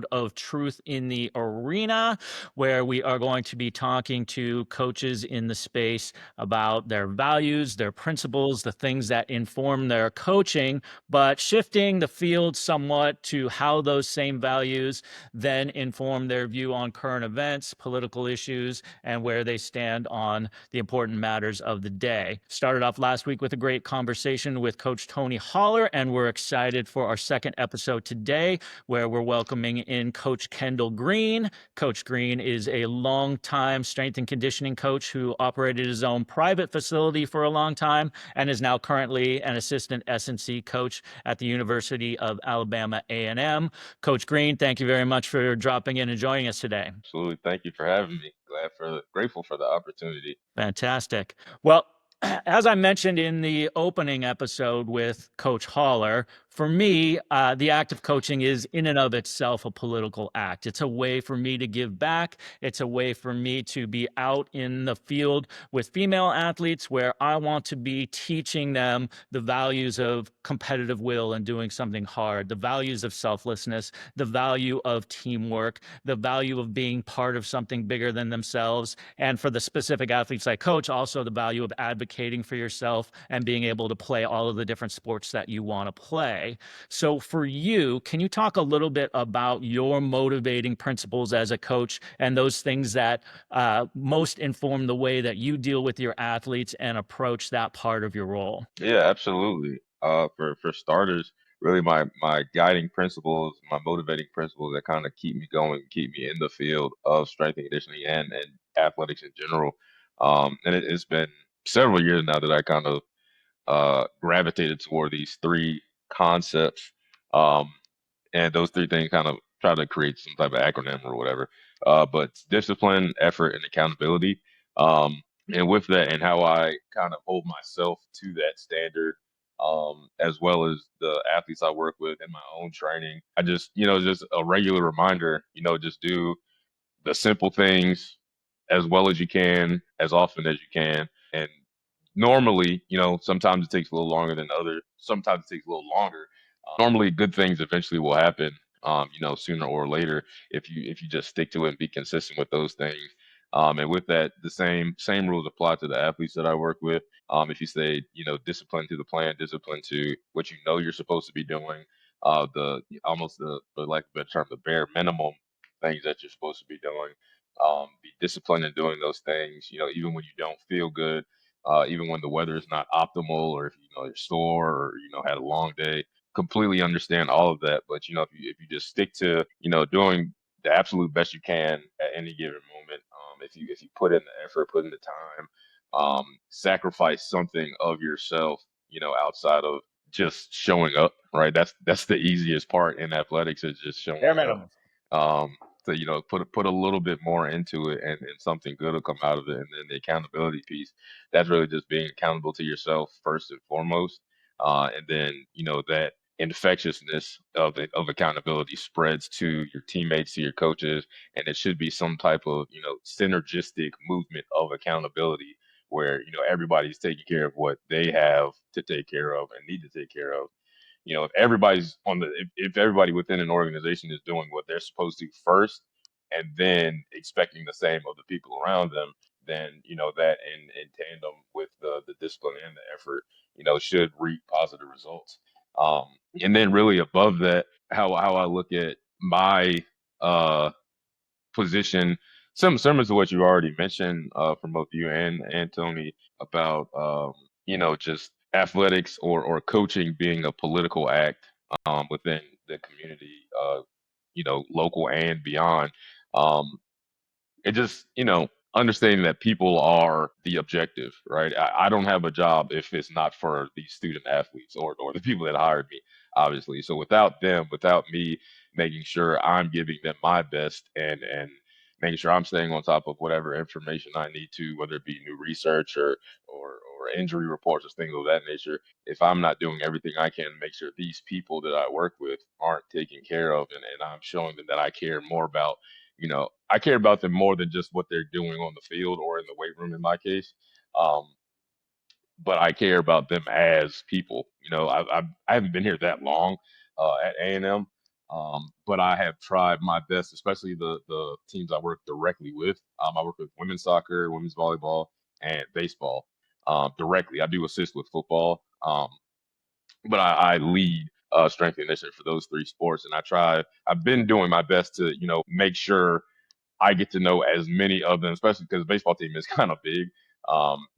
episode of Truth in the Arena, where we are going to be talking to coaches in the space about their values, their principles, the things that inform their coaching, but shifting the field somewhat to how those same values then inform their view on current events, political issues, and where they stand on the important matters of the day. Started off last week with a great conversation with Coach Tony Holler, and we're excited for our second episode today, where we're welcoming in Coach Kendall Green. Coach Green is a longtime strength and conditioning coach who operated his own private facility for a long time and is now currently an assistant S&C coach at the University of Alabama A&M. Coach Green, thank you very much for dropping in and joining us today. Absolutely. Thank you for having me. Grateful for the opportunity. Fantastic. Well, as I mentioned in the opening episode with Coach Holler, for me, the act of coaching is in and of itself a political act. It's a way for me to give back. It's a way for me to be out in the field with female athletes where I want to be teaching them the values of competitive will and doing something hard, the values of selflessness, the value of teamwork, the value of being part of something bigger than themselves. And for the specific athletes I coach, also the value of advocating for yourself and being able to play all of the different sports that you want to play. So for you, can you talk a little bit about your motivating principles as a coach and those things that most inform the way that you deal with your athletes and approach that part of your role? Yeah, absolutely. For starters, really my guiding principles, my motivating principles that kind of keep me going, keep me in the field of strength and conditioning and athletics in general. And it's been several years now that I kind of gravitated toward these three concepts. Um, and those three things kind of try to create some type of acronym or whatever. But it's discipline, effort, and accountability. Um, and with that, and how I kind of hold myself to that standard, as well as the athletes I work with in my own training, I just, just a regular reminder, just do the simple things as well as you can, as often as you can. And normally, sometimes it takes a little longer than others. Sometimes it takes a little longer. Normally, good things eventually will happen. Sooner or later, if you just stick to it and be consistent with those things. And with that, the same rules apply to the athletes that I work with. If you say, discipline to the plan, discipline to what you know you're supposed to be doing, the almost the for lack of a better term, the bare minimum things that you're supposed to be doing. Be disciplined in doing those things. Even when you don't feel good, even when the weather is not optimal, or if you're sore, or had a long day. Completely understand all of that, but if you just stick to doing the absolute best you can at any given moment, if you put in the effort, put in the time, sacrifice something of yourself, outside of just showing up, right? That's the easiest part in athletics, is just showing Bare up. minimum. So put a little bit more into it, and something good will come out of it. And then the accountability piece, that's really just being accountable to yourself first and foremost, and then that infectiousness of accountability spreads to your teammates, to your coaches, and it should be some type of synergistic movement of accountability where everybody's taking care of what they have to take care of and need to take care of. If everybody's if everybody within an organization is doing what they're supposed to first, and then expecting the same of the people around them, then that in tandem with the discipline and the effort, should reap positive results. And then really above that, how I look at my uh position, similar to what you already mentioned, from both you and Tony, about just athletics or coaching being a political act, within the community, local and beyond. Um, it just understanding that people are the objective, right? I don't have a job if it's not for these student athletes, or the people that hired me, obviously. So without them, without me making sure I'm giving them my best, and making sure I'm staying on top of whatever information I need to, whether it be new research, or injury reports or things of that nature, if I'm not doing everything I can to make sure these people that I work with aren't taken care of, and I'm showing them that I care more about, I care about them more than just what they're doing on the field or in the weight room in my case. Um, but I care about them as people. I haven't been here that long, at A&M. But I have tried my best, especially the teams I work directly with. I work with women's soccer, women's volleyball, and baseball directly. I do assist with football, but I lead strength and conditioning for those three sports, and I've been doing my best to make sure I get to know as many of them, especially because the baseball team is kind of big.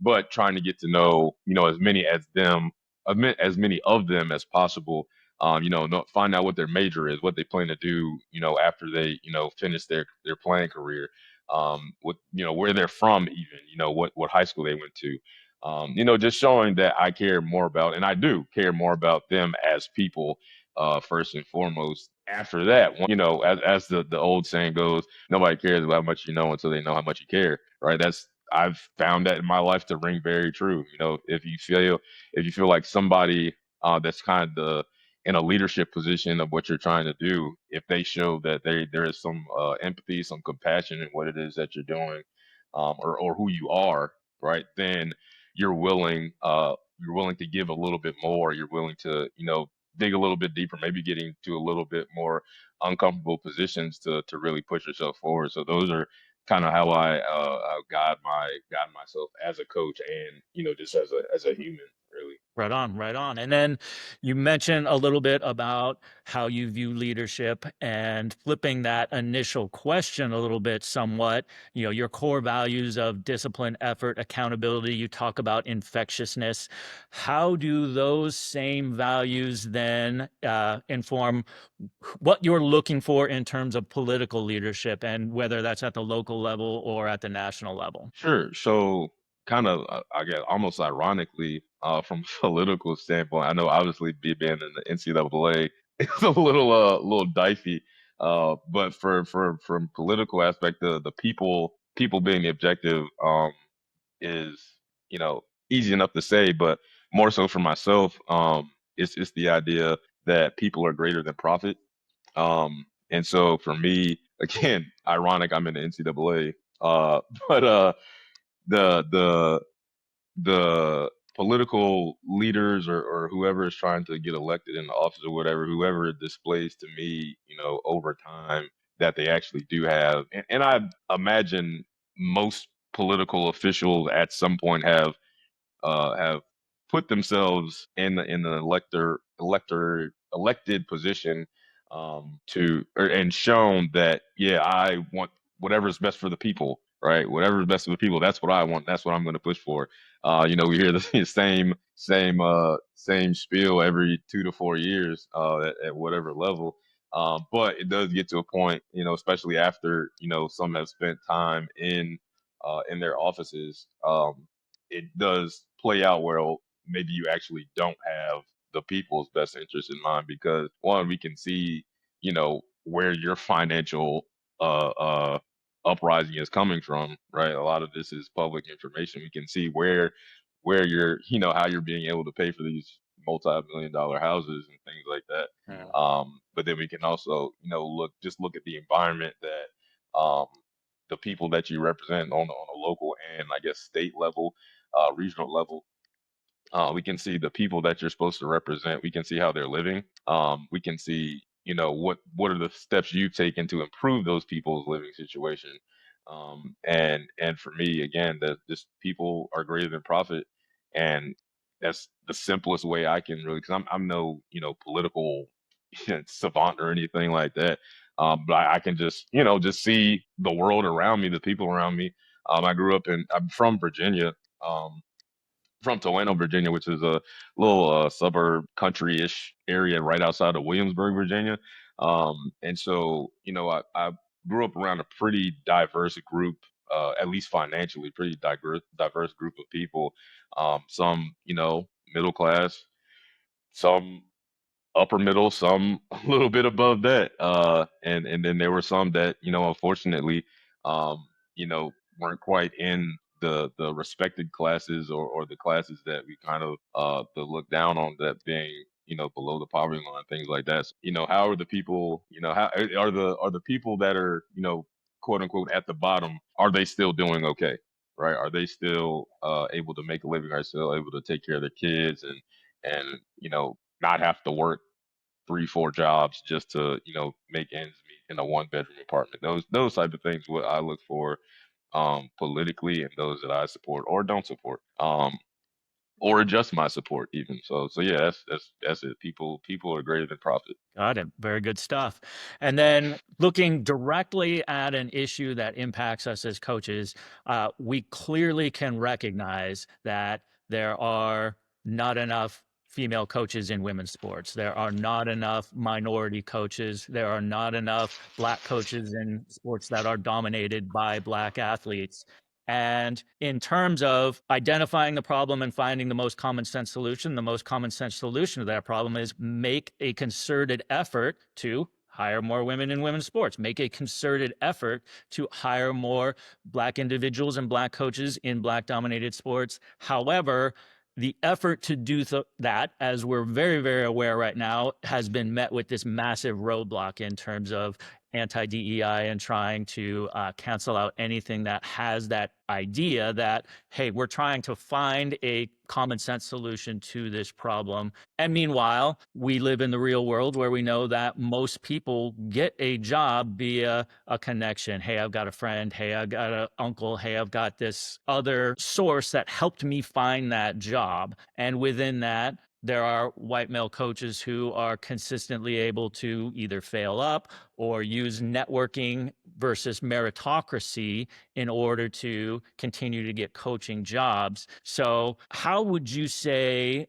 But trying to get to know, as many as many of them as possible. Find out what their major is, what they plan to do, after they, finish their playing career. What, where they're from, even, what high school they went to. Just showing that I care more about, and I do care more about them as people, first and foremost. After that, as the old saying goes, nobody cares about how much you know until they know how much you care, right? I've found that in my life to ring very true. If you feel like somebody that's kind of in a leadership position of what you're trying to do, if they show that there is some empathy, some compassion in what it is that you're doing, or who you are, right? Then you're willing to give a little bit more. You're willing to dig a little bit deeper, maybe getting to a little bit more uncomfortable positions to really push yourself forward. So those are kind of how I guide myself as a coach, and just as a human, really. Right on, right on. And then you mentioned a little bit about how you view leadership and flipping that initial question a little bit somewhat, your core values of discipline, effort, accountability. You talk about infectiousness. How do those same values then inform what you're looking for in terms of political leadership, and whether that's at the local level or at the national level? Sure. So, kind of, I guess, almost ironically, from a political standpoint, I know obviously being in the NCAA is a little dicey, but from political aspect, the people being the objective, is easy enough to say, but more so for myself, it's the idea that people are greater than profit. And so for me, again, ironic, I'm in the NCAA, but the the the political leaders, or whoever is trying to get elected in the office or whatever, whoever it displays to me, over time, that they actually do have, and I imagine most political officials at some point have put themselves in the elected position, and shown that, yeah, I want whatever's best for the people, right? Whatever's best for the people, that's what I want. That's what I'm going to push for. We hear the same spiel every 2 to 4 years, at whatever level. But it does get to a point, especially after some have spent time in their offices. It does play out where maybe you actually don't have the people's best interest in mind, because one, we can see where your financial uprising is coming from, right? A lot of this is public information. We can see where you're how you're being able to pay for these multi-million dollar houses and things like that. Yeah. But then we can also look at the environment that, the people that you represent on a local and, I guess, state level, regional level. We can see the people that you're supposed to represent. We can see how they're living. We can see, what are the steps you've taken to improve those people's living situation. And for me, again, that this people are greater than profit, and that's the simplest way I can really, because I'm no political savant or anything like that. But I can just see the world around me, the people around me. I'm from Virginia. Um, from Toano, Virginia, which is a little suburb country-ish area right outside of Williamsburg, Virginia. And so, I grew up around a pretty diverse group, at least financially, pretty diverse group of people. Some, middle class, some upper middle, some a little bit above that. And then there were some that, unfortunately, you know, weren't quite in the respected classes, or the classes that we kind of the look down on, that being, below the poverty line, things like that. So, how are the people, how are the people that are, quote unquote, at the bottom, are they still doing okay? Right? Are they still able to make a living? Are they still able to take care of their kids, and not have to work three, four jobs just to, make ends meet in a one bedroom apartment. Those type of things what I look for politically, and those that I support or don't support. Or adjust my support even. So yeah, that's it. People are greater than profit. Got it. Very good stuff. And then looking directly at an issue that impacts us as coaches, we clearly can recognize that there are not enough female coaches in women's sports. There are not enough minority coaches. There are not enough Black coaches in sports that are dominated by Black athletes. And in terms of identifying the problem and finding the most common sense solution, the most common sense solution to that problem is make a concerted effort to hire more women in women's sports, make a concerted effort to hire more Black individuals and Black coaches in Black dominated sports. However, the effort to do that, as we're very, very aware right now, has been met with this massive roadblock in terms of anti-DEI and trying to cancel out anything that has that idea that, hey, we're trying to find a common sense solution to this problem. And meanwhile, we live in the real world where we know that most people get a job via a connection. Hey, I've got a friend. Hey, I've got an uncle. Hey, I've got this other source that helped me find that job. And within that, there are white male coaches who are consistently able to either fail up or use networking versus meritocracy in order to continue to get coaching jobs. So, how would you say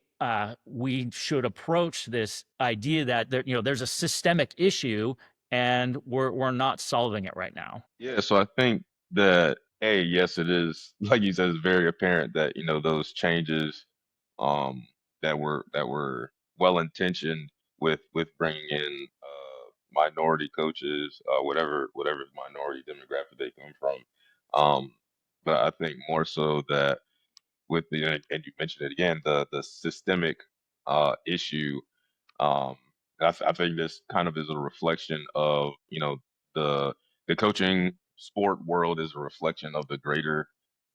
we should approach this idea that there's a systemic issue and we're not solving it right now? Yeah, so I think that yes, it is like you said, it's very apparent that those changes um, that were well intentioned with bringing in minority coaches, whatever minority demographic they come from. Um, but I think more so that with and you mentioned it again, the systemic issue. Um, I think this kind of is a reflection of the the coaching sport world is a reflection of the greater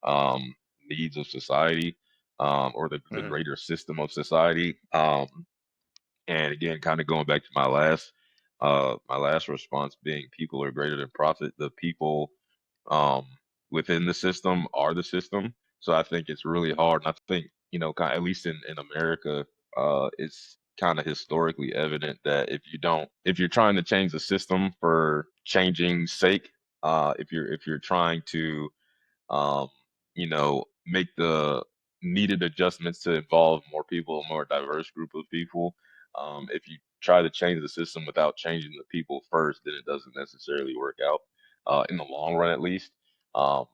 um, needs of society, or the Mm. greater system of society. And again, kind of going back to my last response being people are greater than profit. The people um, within the system are the system. So I think it's really hard. And I think, at least in America, it's kind of historically evident that if you're trying to change the system for changing sake, if you're trying to um, make the needed adjustments to involve more people, a more diverse group of people. If you try to change the system without changing the people first, then it doesn't necessarily work out in the long run, at least. Um,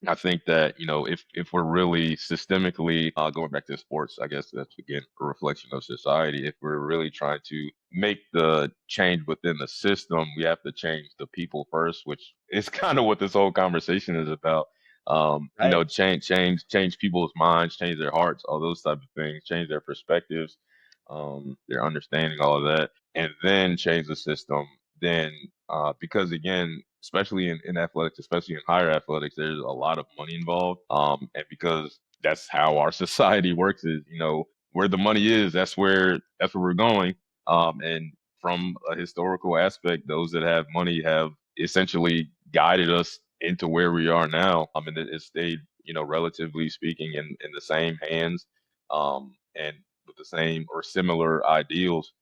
I think that if we're really systemically going back to sports, I guess that's again a reflection of society. If we're really trying to make the change within the system, we have to change the people first, which is kind of what this whole conversation is about. Right. Change people's minds, change their hearts, all those type of things, change their perspectives, their understanding, all of that, and then change the system. Then because again, especially in athletics, especially in higher athletics, there's a lot of money involved. And because that's how our society works is, where the money is, that's where we're going. And from a historical aspect, those that have money have essentially guided us into where we are now. And it stayed, relatively speaking, in the same hands, and with the same or similar ideals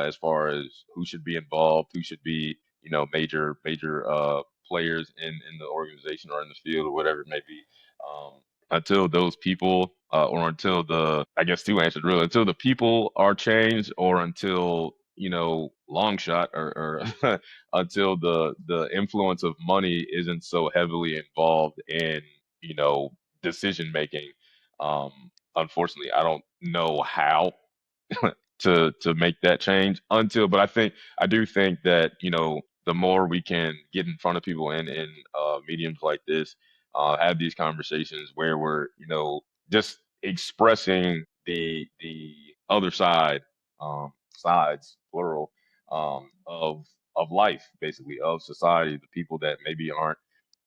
as far as who should be involved, who should be major players in the organization or in the field or whatever it may be. Until those people, or until I guess two answers really, until the people are changed, or until long shot, or until the influence of money isn't so heavily involved in decision making. Um, Unfortunately, I don't know how to make that change but I do think that the more we can get in front of people in mediums like this, have these conversations where we're just expressing the other side, sides plural, of life, basically, of society, the people that maybe aren't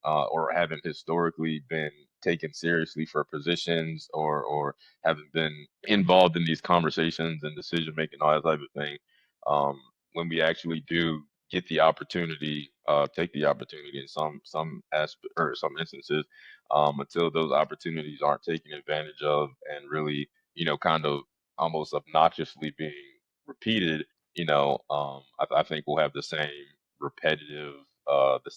or haven't historically been taken seriously for positions, or haven't been involved in these conversations and decision making, all that type of thing. um, when we actually do get the opportunity, take the opportunity in some aspect or some instances, until those opportunities aren't taken advantage of and really, kind of almost obnoxiously being repeated, I think we'll have the same repetitive, the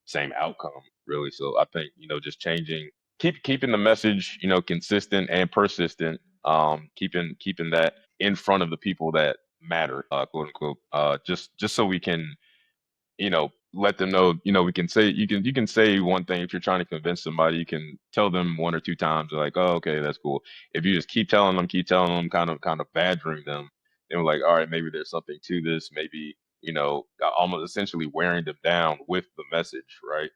same outcome really. So I think, just changing, keeping the message, consistent and persistent, keeping that in front of the people that matter, quote unquote, just so we can, let them know, we can say, you can say one thing. If you're trying to convince somebody, you can tell them one or two times, they're like, oh, okay, that's cool. If you just keep telling them, kind of badgering them, then we're like, all right, maybe there's something to this. Maybe, almost essentially wearing them down with the message, right?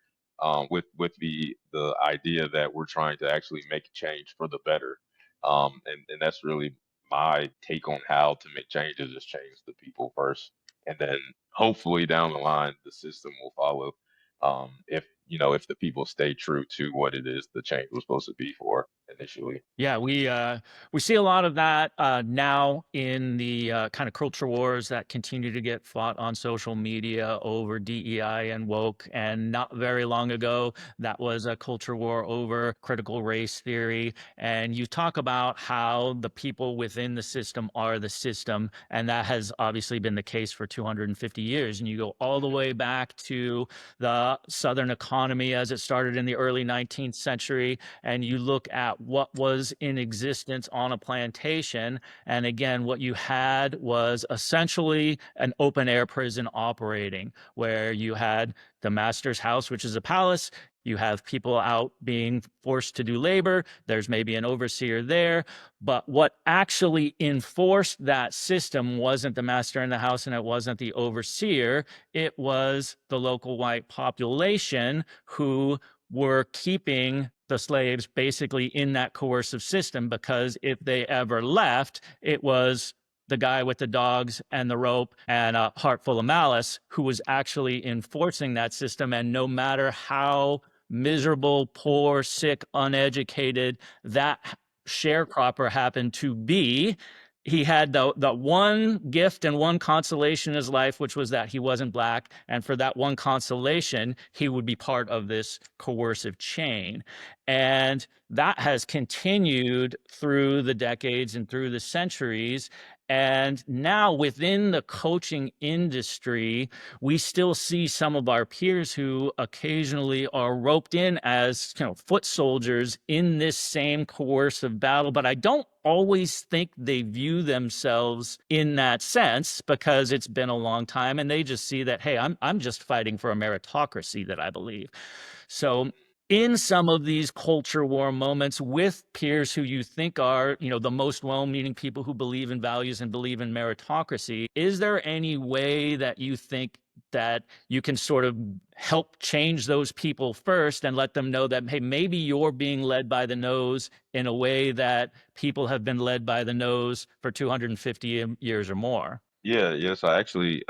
With the idea that we're trying to actually make a change for the better. And that's really my take on how to make changes, is change the people first, and then hopefully down the line the system will follow, if the people stay true to what it is the change was supposed to be for initially. Yeah, we see a lot of that now in the kind of culture wars that continue to get fought on social media over DEI and woke. And not very long ago, that was a culture war over critical race theory. And you talk about how the people within the system are the system, and that has obviously been the case for 250 years. And you go all the way back to the Southern economy as it started in the early 19th century, and you look at what was in existence on a plantation. And again, what you had was essentially an open air prison operating, where you had the master's house, which is a palace. You have people out being forced to do labor. There's maybe an overseer there. But what actually enforced that system wasn't the master in the house, and it wasn't the overseer. It was the local white population who were keeping the slaves basically in that coercive system, because if they ever left, it was the guy with the dogs and the rope and a heart full of malice who was actually enforcing that system. And no matter how miserable, poor, sick, uneducated that sharecropper happened to be, he had the one gift and one consolation in his life, which was that he wasn't black. And for that one consolation, he would be part of this coercive chain. And that has continued through the decades and through the centuries. And now within the coaching industry, we still see some of our peers who occasionally are roped in as, foot soldiers in this same coercive battle. But I don't always think they view themselves in that sense, because it's been a long time and they just see that, hey, I'm just fighting for a meritocracy that I believe. So in some of these culture war moments with peers who you think are, the most well-meaning people who believe in values and believe in meritocracy, is there any way that you think that you can sort of help change those people first and let them know that, hey, maybe you're being led by the nose in a way that people have been led by the nose for 250 years or more? Yeah, yes, I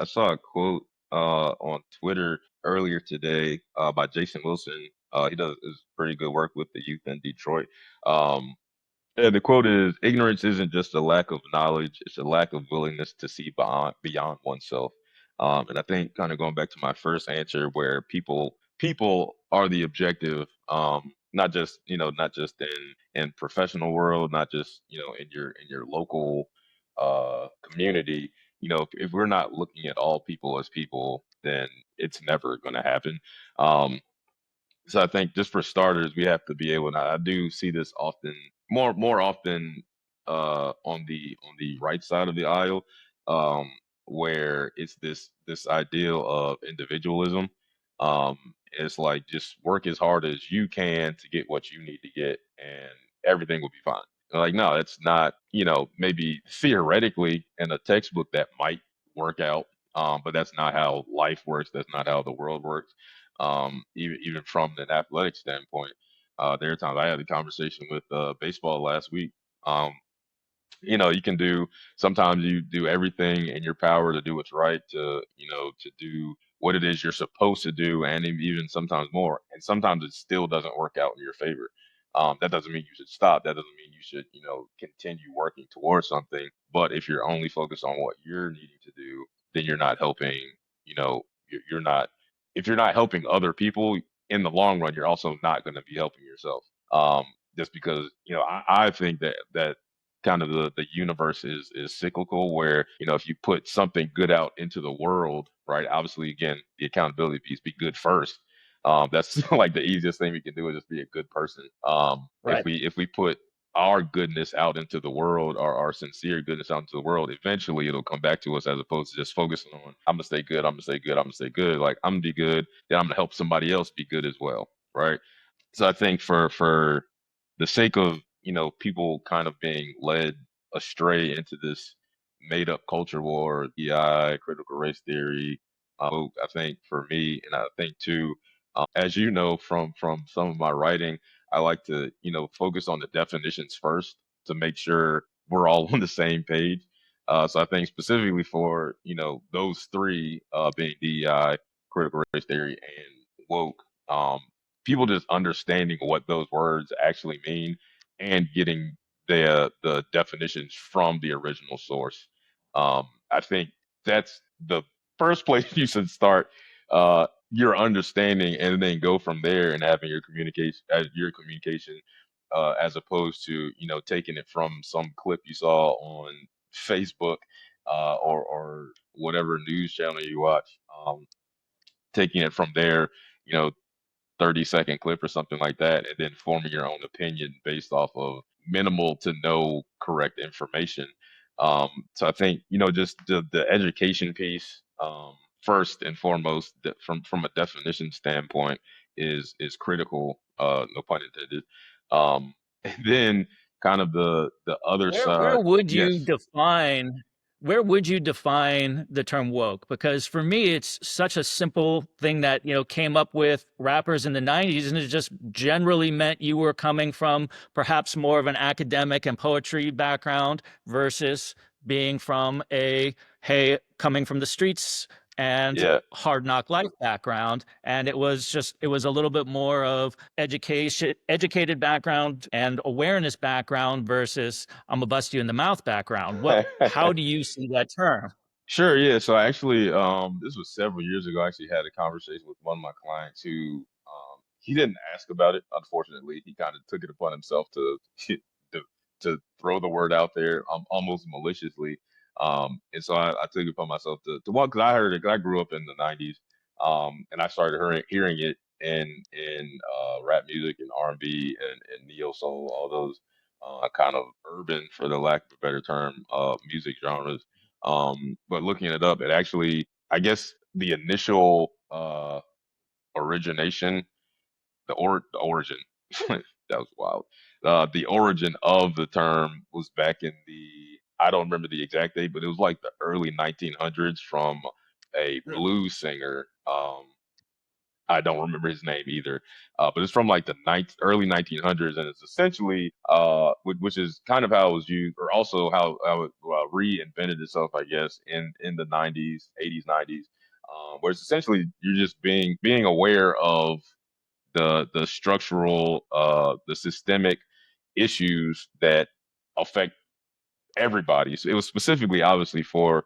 saw a quote on Twitter earlier today, by Jason Wilson. He does is pretty good work with the youth in Detroit. Um, Yeah, the quote is, ignorance isn't just a lack of knowledge, it's a lack of willingness to see beyond oneself. And I think, kind of going back to my first answer, where people are the objective, not just in professional world, not just, in your local community. If we're not looking at all people as people, then it's never going to happen. Um, so I think, just for starters, we have to be able. And I do see this often, more often, on the right side of the aisle, um, where it's this ideal of individualism. It's like, just work as hard as you can to get what you need to get, and everything will be fine. And like, no, it's not. Maybe theoretically in a textbook that might work out, but that's not how life works. That's not how the world works. Even from an athletic standpoint. There are times, I had a conversation with baseball last week. Um, you can do, sometimes you do everything in your power to do what's right, to do what it is you're supposed to do, and even sometimes more. And sometimes it still doesn't work out in your favor. That doesn't mean you should stop. That doesn't mean you should, you know, continue working towards something. But if you're only focused on what you're needing to do, then you're not helping, you know, you're not, if you're not helping other people in the long run, you're also not going to be helping yourself. Just because, you know, I think that kind of the universe is cyclical where, you know, if you put something good out into the world, right? Obviously, again, the accountability piece, be good first. That's like the easiest thing we can do is just be a good person. Right. If we put our goodness out into the world, our sincere goodness out into the world, eventually it'll come back to us as opposed to just focusing on I'm gonna stay good, I'm gonna stay good, I'm gonna stay good. Like I'm gonna be good, then I'm gonna help somebody else be good as well, right? So I think for the sake of, you know, people kind of being led astray into this made up culture war, DI, critical race theory, I think for me, and I think too, as you know from some of my writing, I like to, you know, focus on the definitions first to make sure we're all on the same page. So I think specifically for, you know, those three, being DEI, critical race theory, and woke, um, people just understanding what those words actually mean and getting the definitions from the original source. I think that's the first place you should start your understanding, and then go from there and having your communication, as opposed to, you know, taking it from some clip you saw on Facebook, or whatever news channel you watch. Taking it from there, you know, 30-second clip or something like that, and then forming your own opinion based off of minimal to no correct information. So I think, you know, just the education piece, first and foremost, from a definition standpoint, is critical. No pun intended. And then kind of the other Where side, would you yes, define where would you define the term woke? Because for me, it's such a simple thing that, you know, came up with rappers in the 90s, and it just generally meant you were coming from perhaps more of an academic and poetry background versus being from a, hey, coming from the streets and yeah. hard knock life background. And it was a little bit more of educated background and awareness background versus I'm a bust you in the mouth background. How do you see that term? Sure, yeah. So I actually, this was several years ago. I actually had a conversation with one of my clients who, he didn't ask about it. Unfortunately, he kind of took it upon himself to to, to throw the word out there, almost maliciously. And so I took it upon myself to one, because I heard it. 'Cause I grew up in the '90s, and I started hearing it in rap music and R&B and neo soul, all those kind of urban, for the lack of a better term, music genres. But looking it up, it actually, I guess, the initial origination, the origin, that was wild. The origin of the term was back in the, I don't remember the exact date, but it was like the early 1900s from a blues singer. I don't remember his name either, but it's from like the early 1900s, and it's essentially, which is kind of how it was used, or also how it reinvented itself, I guess, in the 90s, 80s, 90s, where it's essentially you're just being aware of the structural, the systemic issues that affect everybody. So it was specifically, obviously, for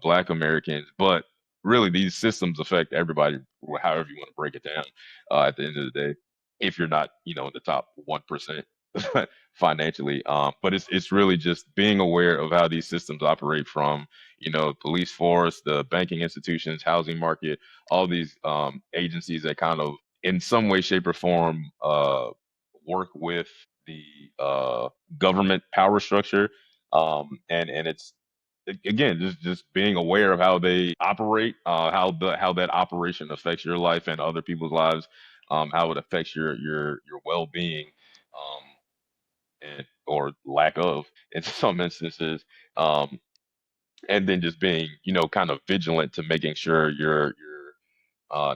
Black Americans, but really these systems affect everybody, however you want to break it down. At the end of the day, if you're not, you know, in the top 1% financially, but it's really just being aware of how these systems operate, from, you know, police force, the banking institutions, housing market, all these agencies that kind of, in some way, shape, or form, work with the government power structure, and it's, again, just being aware of how they operate, how that operation affects your life and other people's lives, how it affects your well-being, and or lack of, in some instances, um, and then just being, you know, kind of vigilant to making sure you're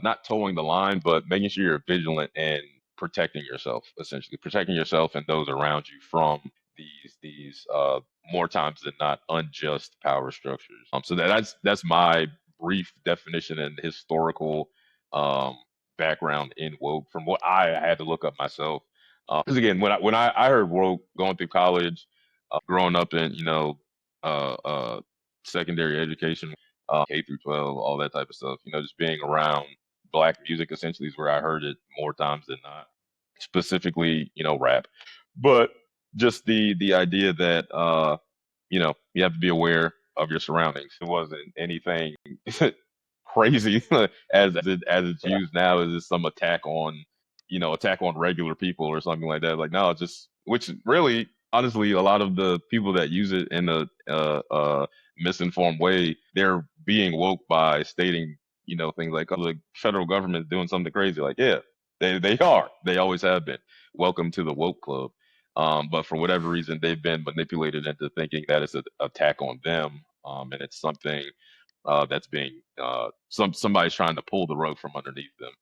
not towing the line, but making sure you're vigilant and protecting yourself, essentially protecting yourself and those around you from these more times than not unjust power structures. So that's my brief definition and historical um, background in woke, from what I had to look up myself. Because again, when I heard woke going through college, growing up in uh, uh, secondary education, K through 12, all that type of stuff. Just being around black music essentially is where I heard it more times than not. Specifically, rap, but just the idea that you have to be aware of your surroundings. It wasn't anything crazy as it's Yeah. used now. Is just some attack on regular people or something like that? Like no, it's just which really honestly a lot of the people that use it in a misinformed way, they're being woke by stating things like, oh, the federal government is doing something crazy. Like yeah, they are. They always have been. Welcome to the woke club. But for whatever reason, they've been manipulated into thinking that it's an attack on them, and it's something that's being somebody's trying to pull the rug from underneath them,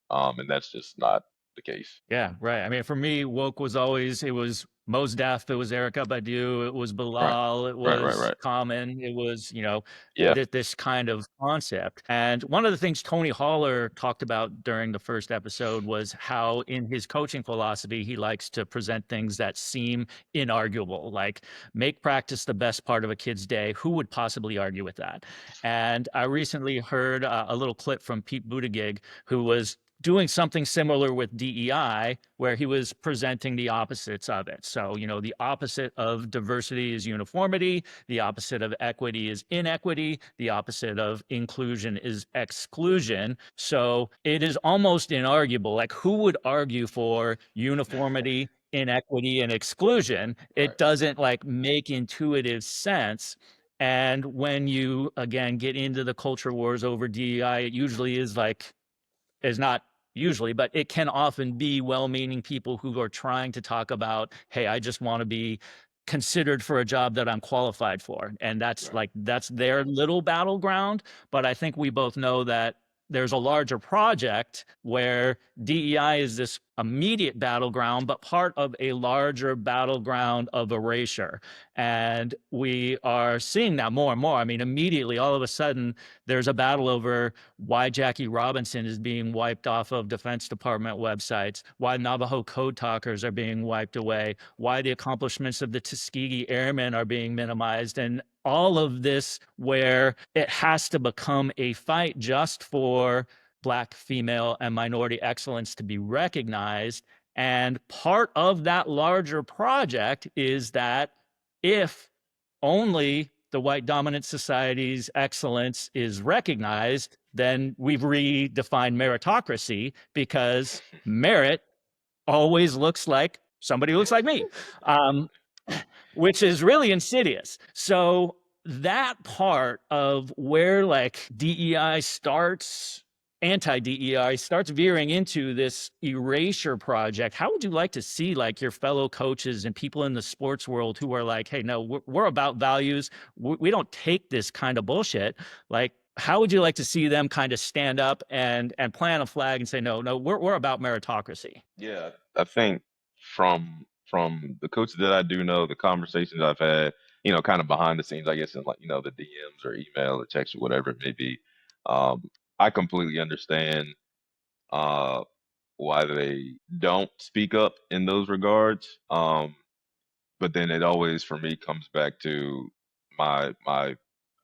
and that's just not the case. Yeah, right. I mean, for me, woke was always it was Mos Def, it was Erica Badu, it was Right, Bilal, it right, right, was right. Common, it was Yeah, this kind of concept. And one of the things Tony Holler talked about during the first episode was how, in his coaching philosophy, he likes to present things that seem inarguable, like make practice the best part of a kid's day. Who would possibly argue with that? And I recently heard a little clip from Pete Buttigieg, who was doing something similar with DEI, where he was presenting the opposites of it. So, the opposite of diversity is uniformity, the opposite of equity is inequity, the opposite of inclusion is exclusion. So it is almost inarguable. Like, who would argue for uniformity, inequity, and exclusion? right, It doesn't like make intuitive sense. And when you again get into the culture wars over DEI, it usually is not usually, but it can often be well-meaning people who are trying to talk about, hey, I just want to be considered for a job that I'm qualified for. And that's right, that's their little battleground. But I think we both know that there's a larger project where DEI is this immediate battleground, but part of a larger battleground of erasure. And we are seeing that more and more. I mean, immediately, all of a sudden, there's a battle over why Jackie Robinson is being wiped off of Defense Department websites, why Navajo code talkers are being wiped away, why the accomplishments of the Tuskegee Airmen are being minimized, and all of this where it has to become a fight just for Black, female, and minority excellence to be recognized. And part of that larger project is that if only the white dominant society's excellence is recognized, then we've redefined meritocracy, because merit always looks like somebody who looks like me, um, which is really insidious. So that part of where like DEI starts, anti-DEI starts veering into this erasure project. How would you like to see like your fellow coaches and people in the sports world who are like, hey, no, we're about values. We don't take this kind of bullshit. Like, how would you like to see them kind of stand up and plant a flag and say, no, no, we're about meritocracy? yeah. I think from the coaches that I do know, the conversations I've had, kind of behind the scenes, I guess, in like the DMs or email or text or whatever it may be, I completely understand uh, why they don't speak up in those regards. But then it always, for me, comes back to my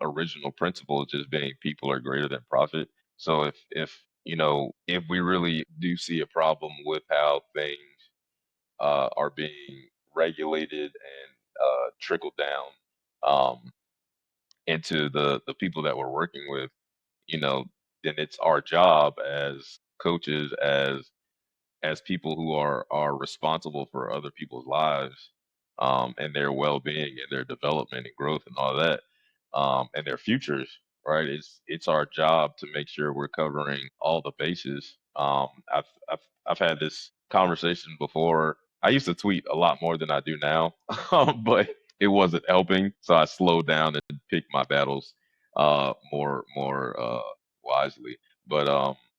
original principle, just being people are greater than profit. So if we really do see a problem with how things are being regulated and trickled down um, into the people that we're working with, you know, then it's our job as coaches, as people who are responsible for other people's lives, and their well-being and their development and growth and all that, and their futures, right? It's our job to make sure we're covering all the bases. I've had this conversation before. I used to tweet a lot more than I do now, but it wasn't helping, so I slowed down and picked my battles more wisely. But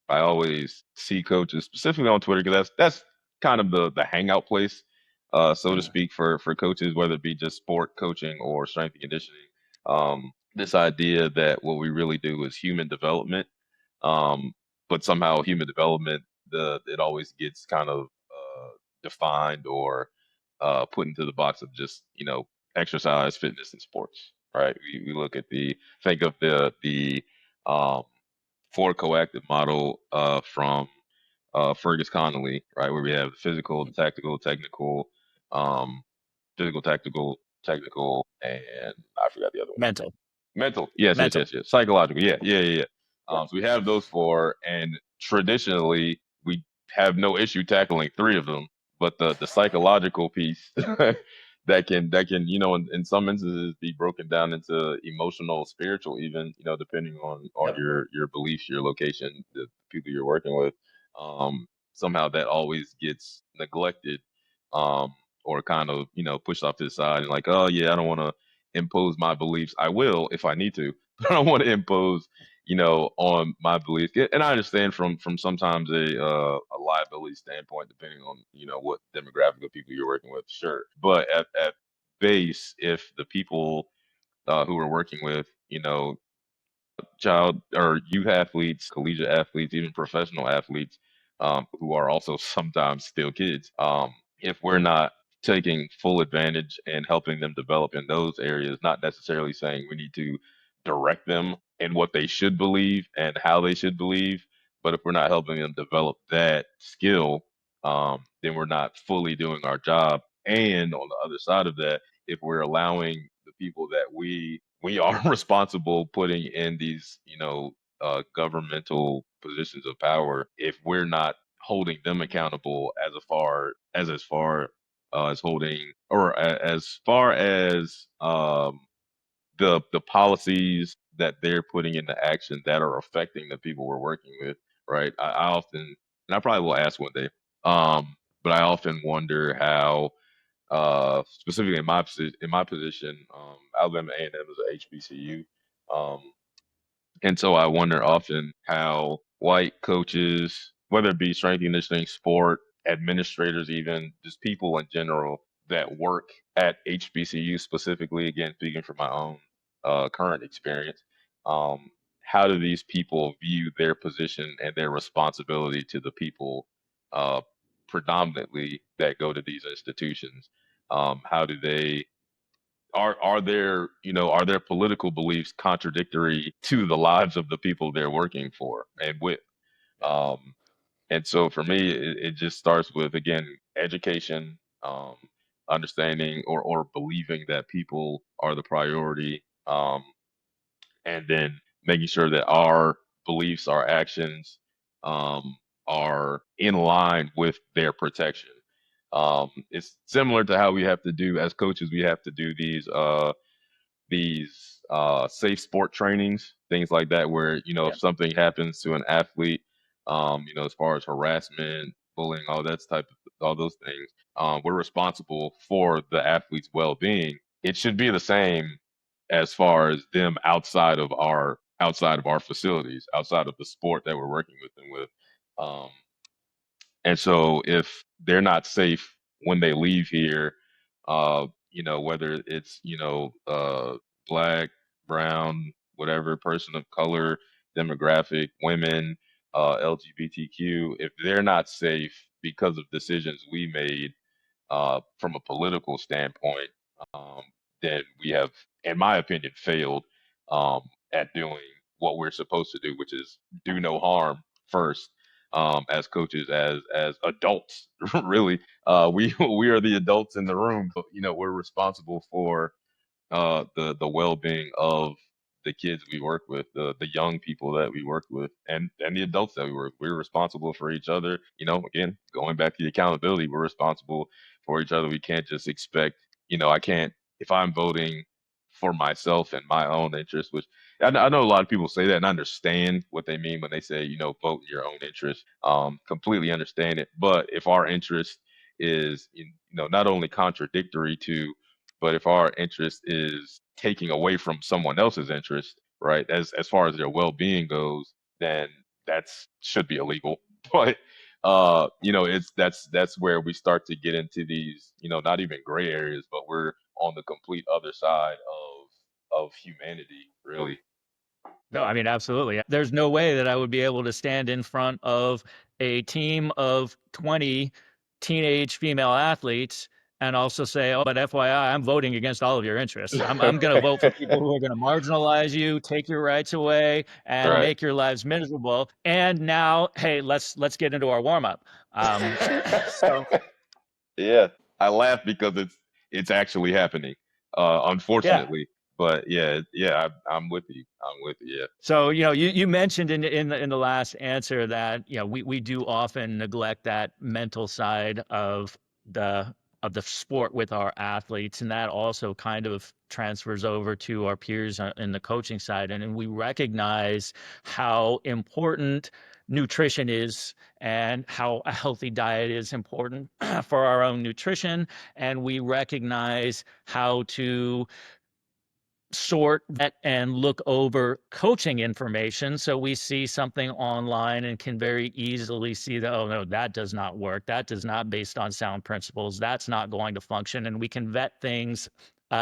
I always see coaches, specifically on Twitter, because that's kind of the hangout place, so to Yeah. speak, for coaches, whether it be just sport coaching or strength and conditioning. This idea that what we really do is human development, um, but somehow human development, the it always gets kind of defined or put into the box of just exercise, fitness, and sports. Right? We look at think of the um, Ford coactive model from Fergus Connolly, right, where we have the physical, the tactical, technical, um, physical, tactical, technical, and I forgot the other one. Mental. Mental. Yes, yes, Mental. yes, yes. Psychological. Yeah, yeah, yeah, yeah. So we have those four, and traditionally we have no issue tackling three of them. But the psychological piece that can in some instances be broken down into emotional, spiritual, even depending on Yep. your beliefs, your location, the people you're working with. Somehow that always gets neglected, or kind of pushed off to the side and like, oh yeah, I don't want to impose my beliefs. I will if I need to, but I don't want to impose, on my beliefs. And I understand from sometimes a liability standpoint, depending on what demographic of people you're working with. Sure, but at base, if the people who we're working with, child or youth athletes, collegiate athletes, even professional athletes, who are also sometimes still kids. If we're not taking full advantage and helping them develop in those areas, not necessarily saying we need to direct them in what they should believe and how they should believe, but if we're not helping them develop that skill, then we're not fully doing our job. And on the other side of that, if we're allowing the people that we are responsible putting in these governmental positions of power, if we're not holding them accountable as holding or as far as the policies that they're putting into action that are affecting the people we're working with, right? I often, and I probably will ask one day, but I often wonder how, specifically in my position, Alabama A&M is a HBCU, um, and so I wonder often how white coaches, whether it be strength and conditioning, sport, administrators, even just people in general that work at HBCU specifically, again, speaking from my own current experience, how do these people view their position and their responsibility to the people uh, predominantly that go to these institutions? How do they are their political beliefs contradictory to the lives of the people they're working for and with? um and so for me it just starts with, again, education, understanding or believing that people are the priority, and then making sure that our beliefs, our actions, um, are in line with their protection. It's similar to how we have to do as coaches. We have to do these safe sport trainings, things like that, where if Yep. something happens to an athlete, as far as harassment, bullying, all those things, we're responsible for the athlete's well-being. It should be the same as far as them outside of our facilities, outside of the sport that we're working with them with. Um, and so if they're not safe when they leave here, whether it's, black, brown, whatever, person of color, demographic, women, LGBTQ, if they're not safe because of decisions we made from a political standpoint, um, then we have, in my opinion, failed um, at doing what we're supposed to do, which is do no harm first. As coaches, as adults, really, we are the adults in the room. But, we're responsible for the well-being of the kids we work with, the young people that we work with, and the adults that we work. We're responsible for each other. Again, going back to the accountability, we're responsible for each other. We can't just expect. I can't, if I'm voting for myself and my own interest, which I know a lot of people say that and I understand what they mean when they say, vote in your own interest. Completely understand it. But if our interest is, not only contradictory to, but if our interest is taking away from someone else's interest, right, as far as their well-being goes, then that's should be illegal. But it's that's where we start to get into these, not even gray areas, but we're on the complete other side of humanity, really. No, I mean, absolutely. There's no way that I would be able to stand in front of a team of 20 teenage female athletes and also say, oh, but FYI, I'm voting against all of your interests. I'm going to vote for people who are going to marginalize you, take your rights away, and Right. make your lives miserable. And now, hey, let's get into our warm up. So Yeah, I laugh because it's actually happening, yeah. unfortunately. But yeah, I'm with you. I'm with you. Yeah. So, you mentioned in the last answer that, we do often neglect that mental side the of the sport with our athletes, and that also kind of transfers over to our peers in the coaching side. And we recognize how important nutrition is and how a healthy diet is important for our own nutrition. And we recognize how to sort that and look over coaching information. So we see something online and can very easily see that, oh no, that does not work. That does not based on sound principles. That's not going to function. And we can vet things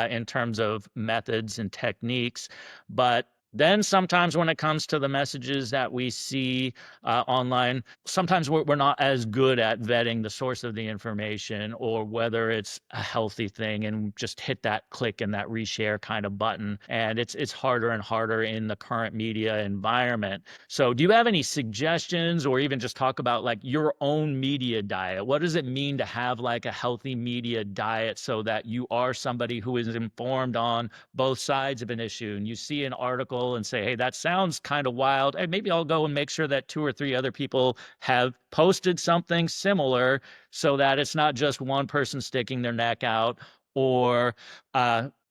in terms of methods and techniques. But then sometimes when it comes to the messages that we see online, sometimes we're not as good at vetting the source of the information or whether it's a healthy thing, and just hit that click and that reshare kind of button. And it's harder and harder in the current media environment. So do you have any suggestions, or even just talk about like your own media diet? What does it mean to have like a healthy media diet so that you are somebody who is informed on both sides of an issue, and you see an article and say, hey, that sounds kind of wild, and maybe I'll go and make sure that two or three other people have posted something similar, so that it's not just one person sticking their neck out, or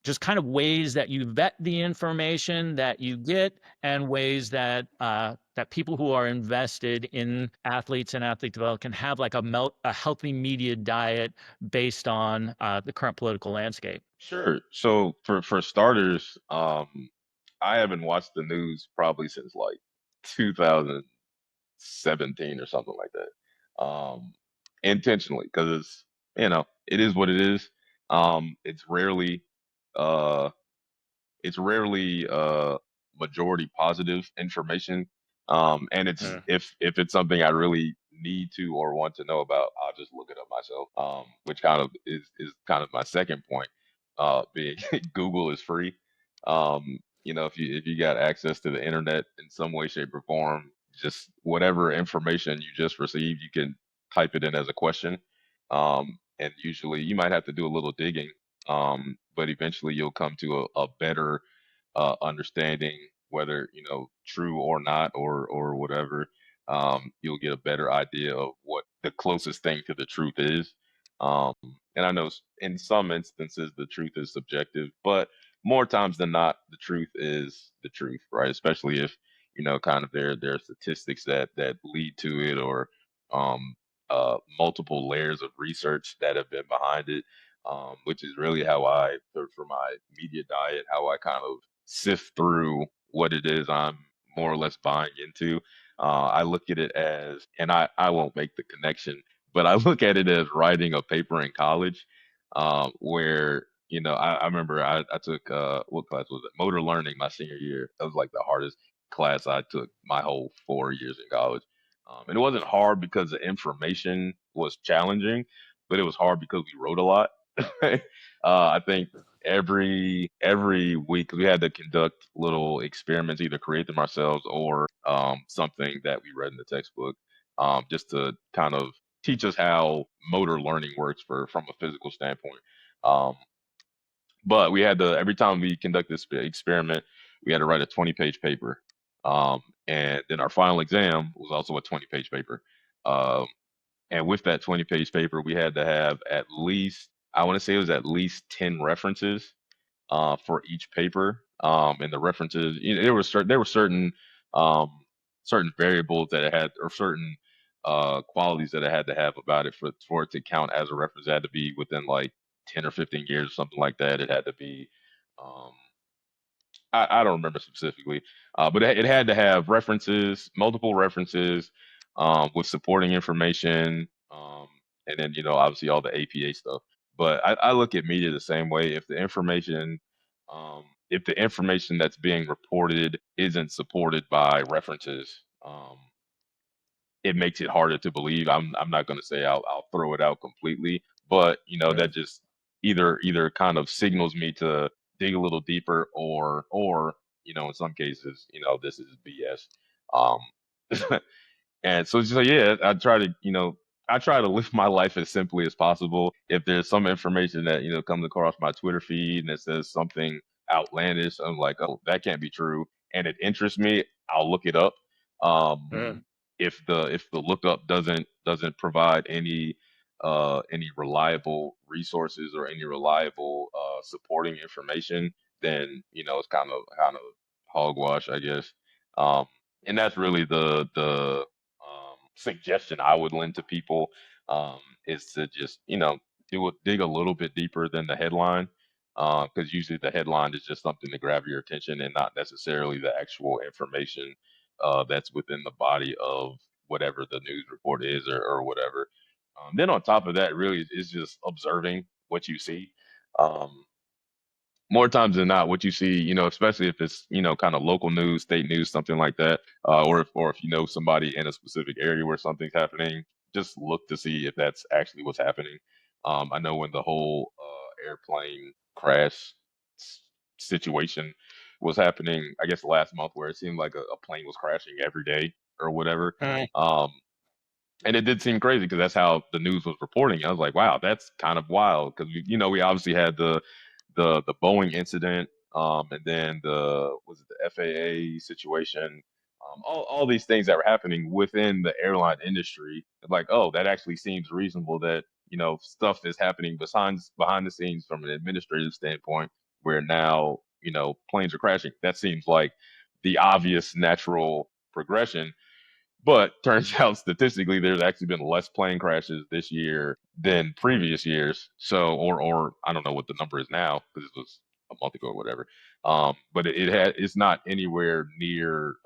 just kind of ways that you vet the information that you get, and ways that that people who are invested in athletes and athlete development can have like a healthy media diet based on the current political landscape. Sure. So for starters, I haven't watched the news probably since like 2017 or something like that. Intentionally, because it is what it is. It's uh rarely majority positive information. And it's Mm. if it's something I really need to or want to know about, I'll just look it up myself. Which kind of is kind of my second point. Being Google is free. If you got access to the internet in some way, shape, or form, just whatever information you just received, you can type it in as a question. And usually you might have to do a little digging, but eventually you'll come to a better understanding, whether true or not, or whatever. You'll get a better idea of what the closest thing to the truth is. Um, and I know in some instances the truth is subjective, but more times than not, the truth is the truth, right? Especially if kind of there are statistics that lead to it, or um, multiple layers of research that have been behind it. Which is really how for my media diet, how I kind of sift through what it is I'm more or less buying into. I look at it as, and I won't make the connection, but I look at it as writing a paper in college, where I remember I took what class was it? Motor learning my senior year. That was like the hardest class I took my whole 4 years in college. And it wasn't hard because the information was challenging, but it was hard because we wrote a lot. I think every week we had to conduct little experiments, either create them ourselves or something that we read in the textbook, just to kind of teach us how motor learning works from a physical standpoint. Um, but we had to every time we conduct this experiment, we had to write a 20-page paper, and then our final exam was also a 20-page paper. Um, and with that 20-page paper, we had to have at least, I want to say it was at least 10 references for each paper. And the references, there were um, certain variables that it had, or certain qualities that it had to have about it for it to count as a reference. It had to be within like 10 or 15 years or something like that. It had to be, um, I don't remember specifically, but it had to have references, multiple references, with supporting information, and then obviously all the APA stuff. But I look at media the same way. If the information that's being reported isn't supported by references, it makes it harder to believe. I'm not going to say I'll throw it out completely, but that Right. just either kind of signals me to dig a little deeper, or in some cases, this is BS. Um, and so yeah, I try to live my life as simply as possible. If there's some information that comes across my Twitter feed and it says something outlandish, I'm like, oh, that can't be true, and it interests me, I'll look it up. Right. If the lookup doesn't provide any reliable resources or any reliable supporting information, then it's kind of hogwash, I guess. Um, and that's really the suggestion I would lend to people, is to just dig a little bit deeper than the headline, because usually the headline is just something to grab your attention and not necessarily the actual information that's within the body of whatever the news report is, or whatever. Then on top of that, really is just observing what you see. Um, More times than not, what you see, especially if it's, kind of local news, state news, something like that, or if you know somebody in a specific area where something's happening, just look to see if that's actually what's happening. I know when the whole airplane crash s- situation was happening, I guess last month, where it seemed like a plane was crashing every day or whatever. Right. Um, and it did seem crazy because that's how the news was reporting. I was like, wow, that's kind of wild, because we obviously had the Boeing incident, and then the FAA situation, all these things that were happening within the airline industry. Like, oh, that actually seems reasonable that stuff is happening behind the scenes from an administrative standpoint, where now planes are crashing. That seems like the obvious natural progression. But turns out statistically, there's actually been less plane crashes this year than previous years. So, or I don't know what the number is now, because it was a month ago or whatever. But it's not anywhere near.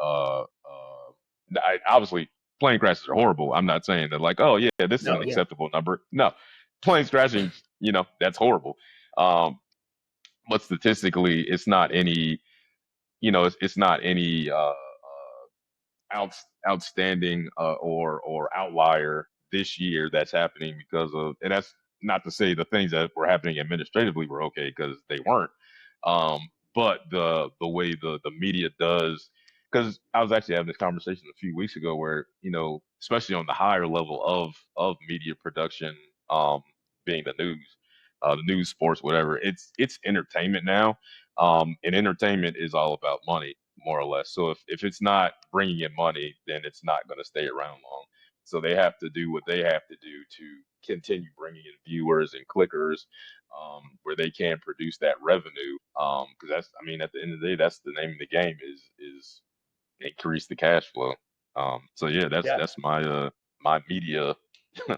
Obviously, plane crashes are horrible. I'm not saying that, like, oh yeah, this is No, an yeah. acceptable number. No, planes crashing, that's horrible. Um, but statistically, it's not any. It's not any. Out, Outstanding, or outlier this year that's happening because of, and that's not to say the things that were happening administratively were okay, because they weren't. um but the way the media does, because I was actually having this conversation a few weeks ago where, especially on the higher level of media production, um being the news, sports, whatever, it's entertainment now. And entertainment is all about money, more or less. So if it's not bringing in money, then it's not going to stay around long. So they have to do what they have to do to continue bringing in viewers and clickers, where they can produce that revenue. Because that's, I mean, at the end of the day, that's the name of the game, is increase the cash flow. So yeah, Yeah. that's my media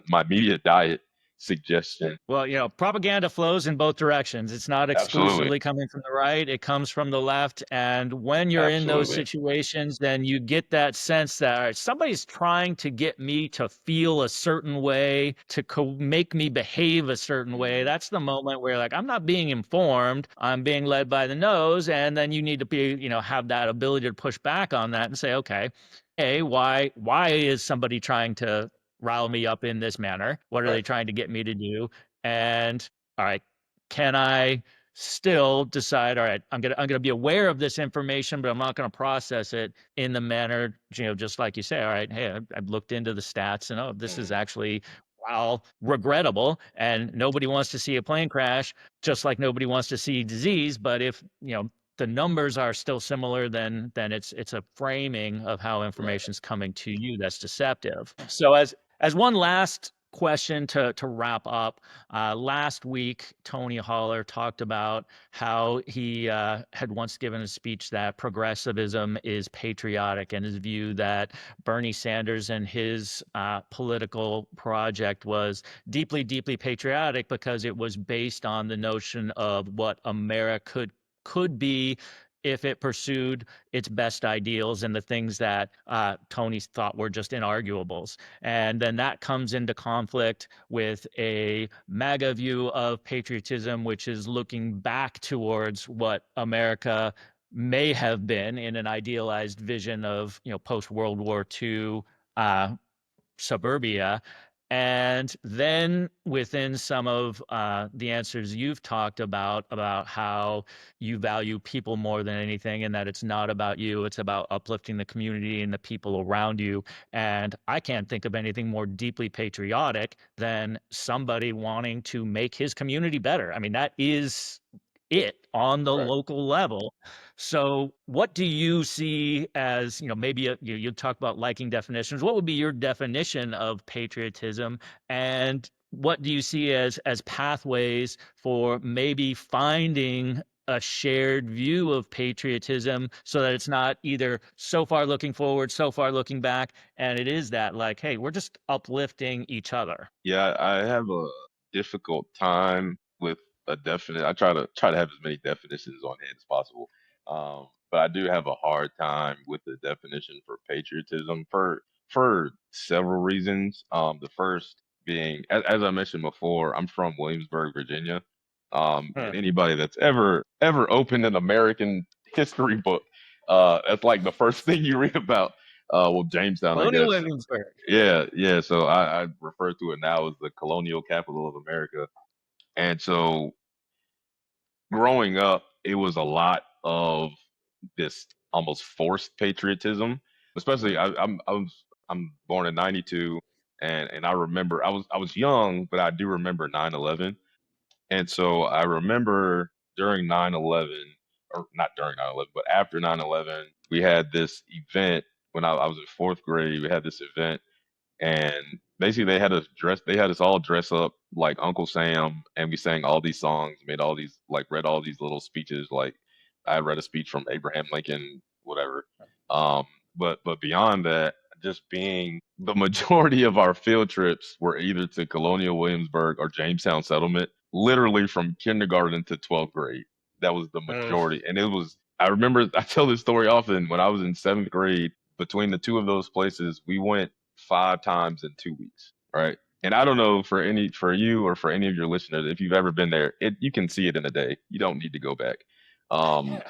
my media diet suggestion. Well, propaganda flows in both directions. It's not Absolutely, exclusively coming from the right, it comes from the left. And when you're in those absolutely. situations, then you get that sense that, all right, somebody's trying to get me to feel a certain way, to make me behave a certain way. Mhm. That's the moment where, like, I'm not being informed, I'm being led by the nose. And then you need to be, have that ability to push back on that and say, okay, hey, why is somebody trying to rile me up in this manner? What are Right. they trying to get me to do? And all right, can I still decide, all right, I'm gonna be aware of this information, but I'm not gonna process it in the manner, just like you say, all right, hey, I've looked into the stats and, oh, this is Mhm. actually, while regrettable, and nobody wants to see a plane crash, just like nobody wants to see disease. But if the numbers are still similar, then it's a framing of how Right. information's coming to you that's deceptive. So as one last question to wrap up, last week, Tony Holler talked about how he had once given a speech that progressivism is patriotic, and his view that Bernie Sanders and his political project was deeply, deeply patriotic because it was based on the notion of what America could be if it pursued its best ideals and the things that Tony thought were just inarguables. And then that comes into conflict with a MAGA view of patriotism, which is looking back towards what America may have been in an idealized vision of, post World War II, uh, suburbia. And then within some of the answers you've talked about how you value people more than anything, and that it's not about you, it's about uplifting the community and the people around you. And I can't think of anything more deeply patriotic than somebody wanting to make his community better. I mean, that is it on the Right. local level. So, what do you see as, maybe you talk about liking definitions. What would be your definition of patriotism, and what do you see as pathways for maybe finding a shared view of patriotism so that it's not either so far looking forward, so far looking back, and it is that like, hey, we're just uplifting each other. Yeah, I have a difficult time with a definite. I try to have as many definitions on hand as possible. But I do have a hard time with the definition for patriotism for several reasons. The first being, as I mentioned before, I'm from Williamsburg, Virginia. And Huh. anybody that's ever opened an American history book, that's like the first thing you read about. Well, Jamestown, I Colonial guess. Williamsburg. Yeah, yeah. So I refer to it now as the colonial capital of America. And so growing up, it was a lot of this almost forced patriotism. Especially, I'm born in '92, and I remember I was young, but I do remember 9/11. And so I remember during 9/11, or not during 9/11, but after 9/11, we had this event when I was in fourth grade. We had this event, and basically they had us all dress up like Uncle Sam, and we sang all these songs, made all these like read all these little speeches. Like I read a speech from Abraham Lincoln, whatever. um but beyond that, just being the majority of our field trips were either to Colonial Williamsburg or Jamestown Settlement, literally from kindergarten to 12th grade. That was the Uh, majority. And it was, I remember, I tell this story often. When I was in seventh grade, between the two of those places, we went 5 times in 2 weeks, right? And I don't know for you or for any of your listeners, if you've ever been there, you can see it in a day. You don't need to go back. Um,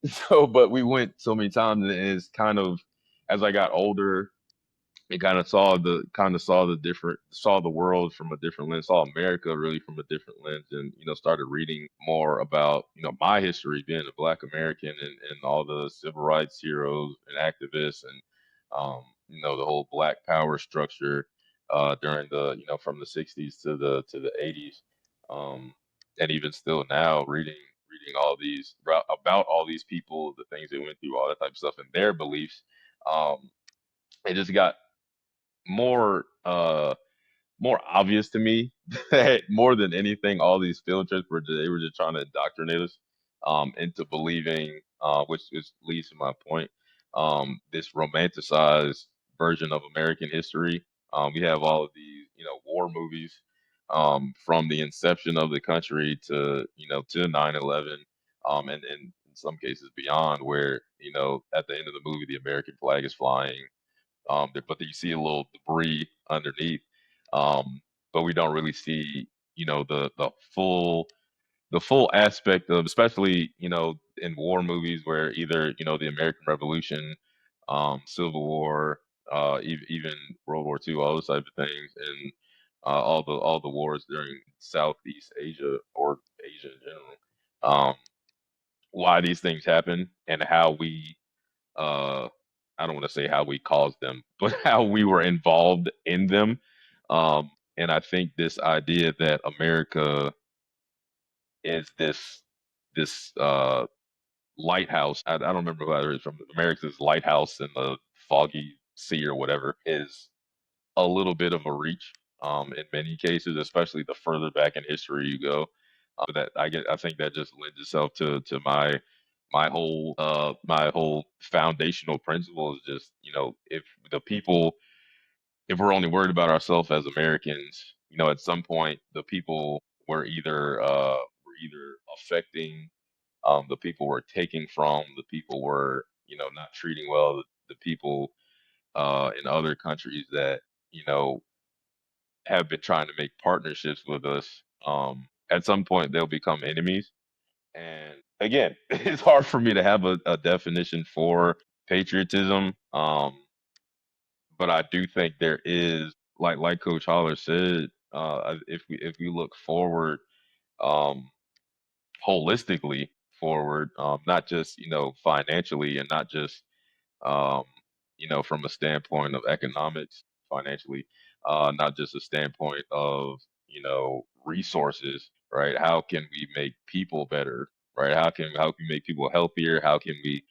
so, but we went so many times, and it's kind of, as I got older, and saw the world from a different lens, saw America really from a different lens, and started reading more about my history being a Black American, and all the civil rights heroes and activists, and the whole Black Power structure during the from the '60s to the '80s, and even still now reading all these about all these people, the things they went through, all that type of stuff, and their beliefs. Um, it just got more more obvious to me that more than anything, all these field trips they were just trying to indoctrinate us into believing, which leads to my point, this romanticized version of American history. We have all of these war movies from the inception of the country to 9/11, and in some cases beyond, where at the end of the movie the American flag is flying, but you see a little debris underneath. Um, but we don't really see, the full aspect of, especially in war movies, where either the American Revolution, Civil War, even World War II, all those type of things, and all the wars during Southeast Asia or Asia in general. Um, why these things happen and how we uh I don't want to say how we caused them, but how we were involved in them. And I think this idea that America is this lighthouse. I don't remember who it is from. America's lighthouse in the foggy sea or whatever is a little bit of a reach in many cases, especially the further back in history you go. But I think that just lends itself to my whole foundational principle is just, if we're only worried about ourselves as Americans, at some point the people were either affecting, the people we're taking from, the people we're not treating well, the people in other countries that you know have been trying to make partnerships with us. At some point they'll become enemies. And again, it's hard for me to have a definition for patriotism. but I do think there is, like Coach Holler said, if we look forward, um, holistically forward, not just financially, and not just um, from a standpoint of economics, financially, not just a standpoint of, resources, right? How can we make people better, right? How can we make people healthier? How can we,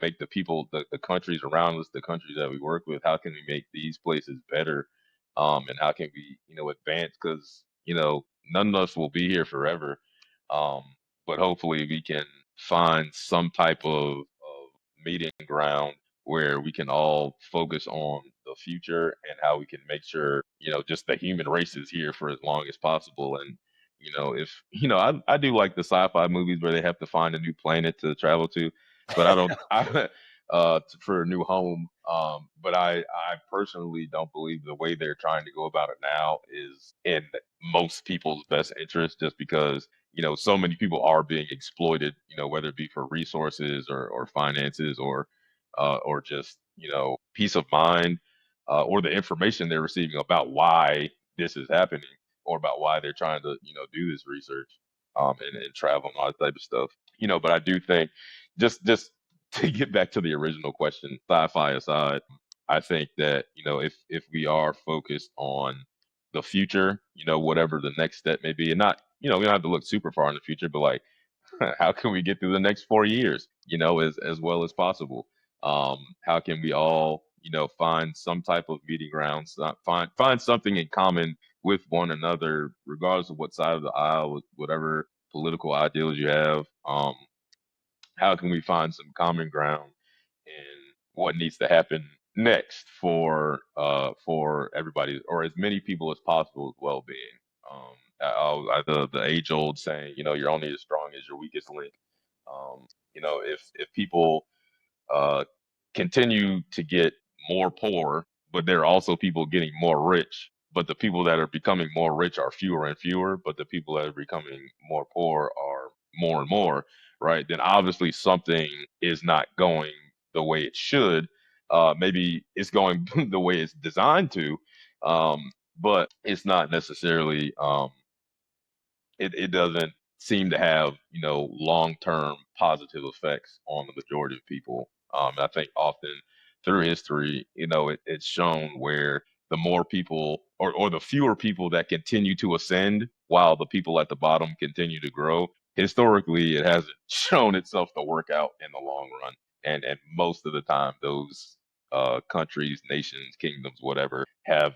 make the people, the countries around us, the countries that we work with, how can we make these places better? And how can we, advance? Because, none of us will be here forever. Um, but hopefully we can find some type of meeting ground where we can all focus on the future and how we can make sure, just the human race is here for as long as possible. And, if, I do like the sci-fi movies where they have to find a new planet to travel to, but I don't, for a new home. But I personally don't believe the way they're trying to go about it now is in most people's best interest, just because, so many people are being exploited, whether it be for resources or finances or just peace of mind, or the information they're receiving about why this is happening, or about why they're trying to do this research, and travel and all that type of stuff. But I do think, just to get back to the original question, sci-fi aside, I think that if we are focused on the future, whatever the next step may be, and not, we don't have to look super far in the future, but like, how can we get through the next 4 years, as well as possible? How can we all, find some type of meeting ground, find something in common with one another, regardless of what side of the aisle, whatever political ideals you have. How can we find some common ground in what needs to happen next for everybody, or as many people as possible's well-being? The age old saying, you're only as strong as your weakest link. If people uh, continue to get more poor, but there are also people getting more rich. But the people that are becoming more rich are fewer and fewer, but the people that are becoming more poor are more and more, right? Then obviously something is not going the way it should. Maybe it's going the way it's designed to, but it's not necessarily. It doesn't seem to have long term positive effects on the majority of people. I think often through history, it's shown where the more people, or the fewer people that continue to ascend while the people at the bottom continue to grow. Historically, it hasn't shown itself to work out in the long run, and most of the time, those countries, nations, kingdoms, whatever, have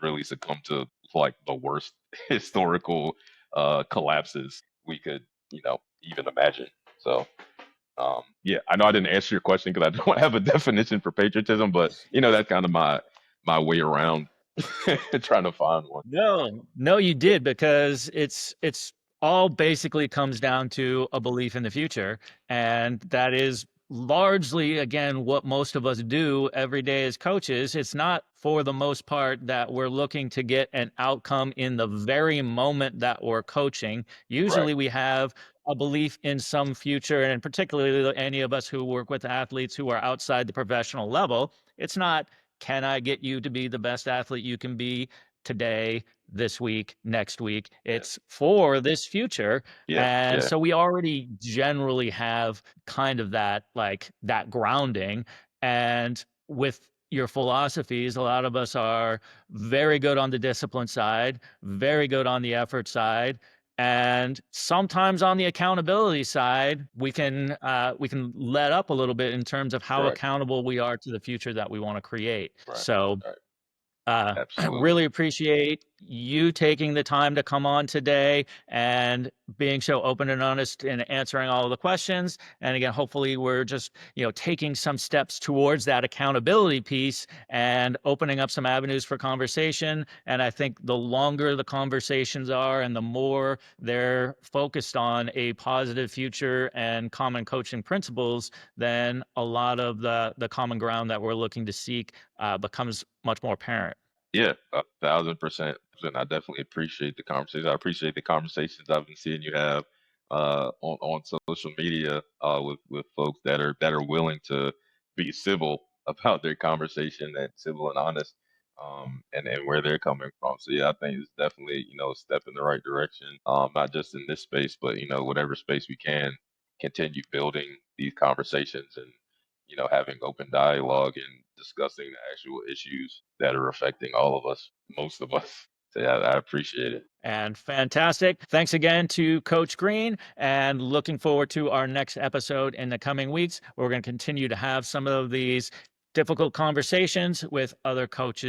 really succumbed to like the worst historical collapses we could, even imagine. So, yeah, I know I didn't answer your question because I don't have a definition for patriotism, but that's kind of my way around trying to find one. No, no, you did, because it's all basically comes down to a belief in the future, and that is largely, again, what most of us do every day as coaches. It's not, for the most part, that we're looking to get an outcome in the very moment that we're coaching. Right. Usually we have a belief in some future, and particularly any of us who work with athletes who are outside the professional level, it's not, can I get you to be the best athlete you can be today, this week, next week? Yeah. It's for this future. Yeah. And Yeah. so we already generally have kind of that, like that grounding. And with your philosophies, a lot of us are very good on the discipline side, very good on the effort side, and sometimes on the accountability side, we can let up a little bit in terms of how Right. accountable we are to the future that we want to create. Right. So Right. I Absolutely. really appreciate you taking the time to come on today and being so open and honest and answering all of the questions. And again, hopefully we're just, taking some steps towards that accountability piece and opening up some avenues for conversation. And I think the longer the conversations are and the more they're focused on a positive future and common coaching principles, then a lot of the common ground that we're looking to seek becomes much more apparent. Yeah, 1,000%. And I definitely appreciate the conversation. I appreciate the conversations I've been seeing you have on social media with folks that are willing to be civil about their conversation and civil and honest, and where they're coming from. So yeah, I think it's definitely, a step in the right direction. Not just in this space, but whatever space we can continue building these conversations and having open dialogue and discussing the actual issues that are affecting all of us, most of us. So yeah, I appreciate it. And fantastic. Thanks again to Coach Green, and looking forward to our next episode in the coming weeks. We're going to continue to have some of these difficult conversations with other coaches